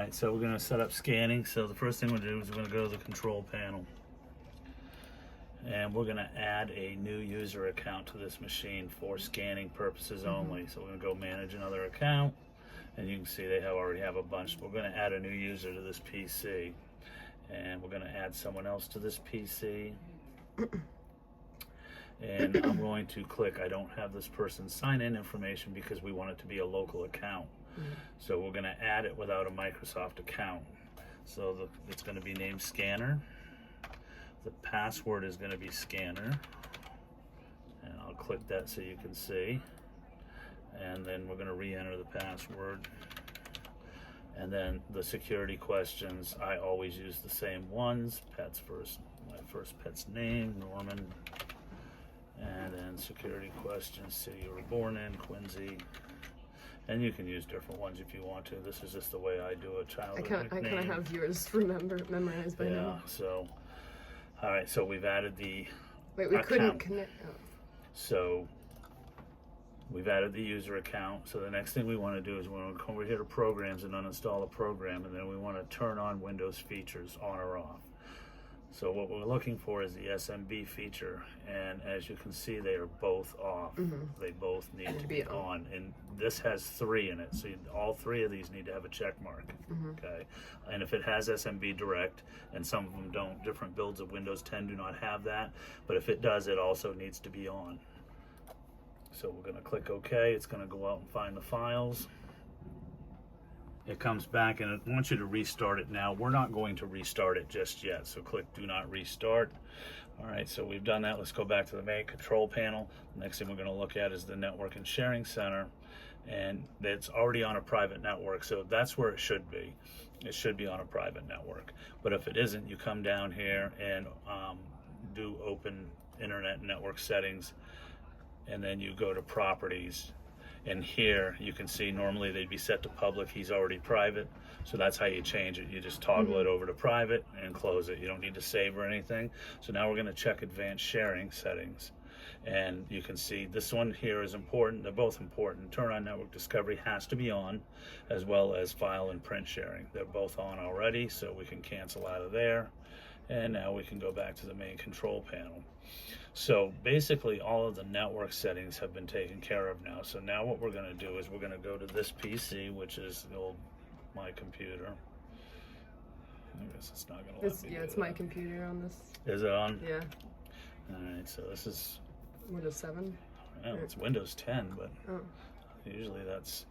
Alright, so we're going to set up scanning. So the first thing we'll do is we're going to go to the control panel. And we're going to add a new user account to this machine for scanning purposes only. So we're going to go manage another account. And you can see they already have a bunch. We're going to add a new user to this PC. And we're going to add someone else to this PC. And I'm going to click, I don't have this person's sign-in information because we want it to be a local account. So we're going to add it without a Microsoft account. So it's going to be named Scanner. The password is going to be Scanner. And I'll click that so you can see. And then we're going to re-enter the password. And then the security questions, I always use the same ones. Pets first, my first pet's name, Norman. And then security questions, city you were born in, Quincy. And you can use different ones if you want to. This is just the way I do a childhood nickname. I kind of have yours memorized by now. So, all right, so we've added the Wait, we account. couldn't connect. Oh. So we've added the user account. So the next thing we want to do is we're going to come over here to programs and uninstall a program, and then we want to turn on Windows features on or off. So what we're looking for is the SMB feature, and as you can see, they are both off. They both need to be on, and this has 3 in it, so all 3 of these need to have a check mark. Okay, and if it has SMB Direct, and some of them don't, different builds of Windows 10 do not have that, but if it does, it also needs to be on. So we're going to click OK. It's going to go out and find the files. It comes back and it wants you to restart it now. We're not going to restart it just yet, so click do not restart. All right, so we've done that. Let's go back to the main control panel. The next thing we're going to look at is the network and sharing center, and it's already on a private network, so that's where it should be. It should be on a private network, but if it isn't, you come down here and do open internet network settings, and then you go to properties. And here you can see normally they'd be set to public. He's already private, so that's how you change it. You just toggle it over to private and close it. You don't need to save or anything. So now we're going to check advanced sharing settings, and you can see this one here is important. They're both important. Turn on network discovery has to be on, as well as file and print sharing. They're both on already, so we can cancel out of there. And now we can go back to the main control panel. So basically all of the network settings have been taken care of now. So now what we're going to do is we're going to go to this PC, which is the old My Computer. I guess it's not going to let me do it's that. My Computer on this. Is it on? Yeah. All right, so this is... Windows 7? Well, it's Windows 10, but Oh. usually that's...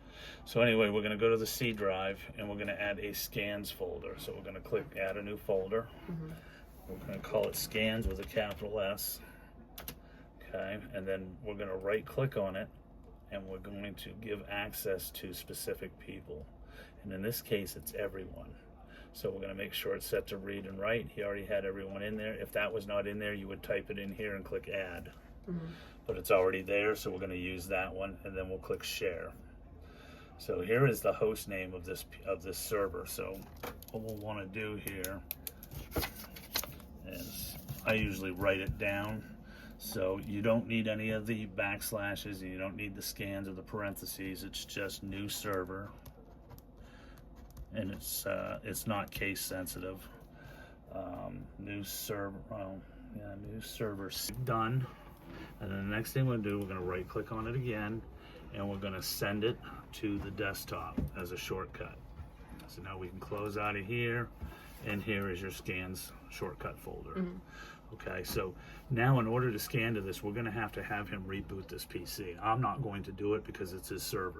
So anyway, we're going to go to the C drive, and we're going to add a scans folder. So we're going to click add a new folder. We're going to call it scans with a capital S. Okay, and then we're going to right click on it, and we're going to give access to specific people. And in this case, it's everyone. So we're going to make sure it's set to read and write. He already had everyone in there. If that was not in there, you would type it in here and click add. But it's already there, so we're going to use that one, and then we'll click share. So here is the host name of this server. So what we'll want to do here is I usually write it down. So you don't need any of the backslashes, you don't need the scans or the parentheses. It's just new server, and it's not case sensitive. New server, new server done. And then the next thing we'll do, we're going to right click on it again, and we're going to send it to the desktop as a shortcut. So now we can close out of here, and here is your scans shortcut folder. Okay, so now in order to scan to this, we're going to have him reboot this PC. I'm not going to do it because it's his server.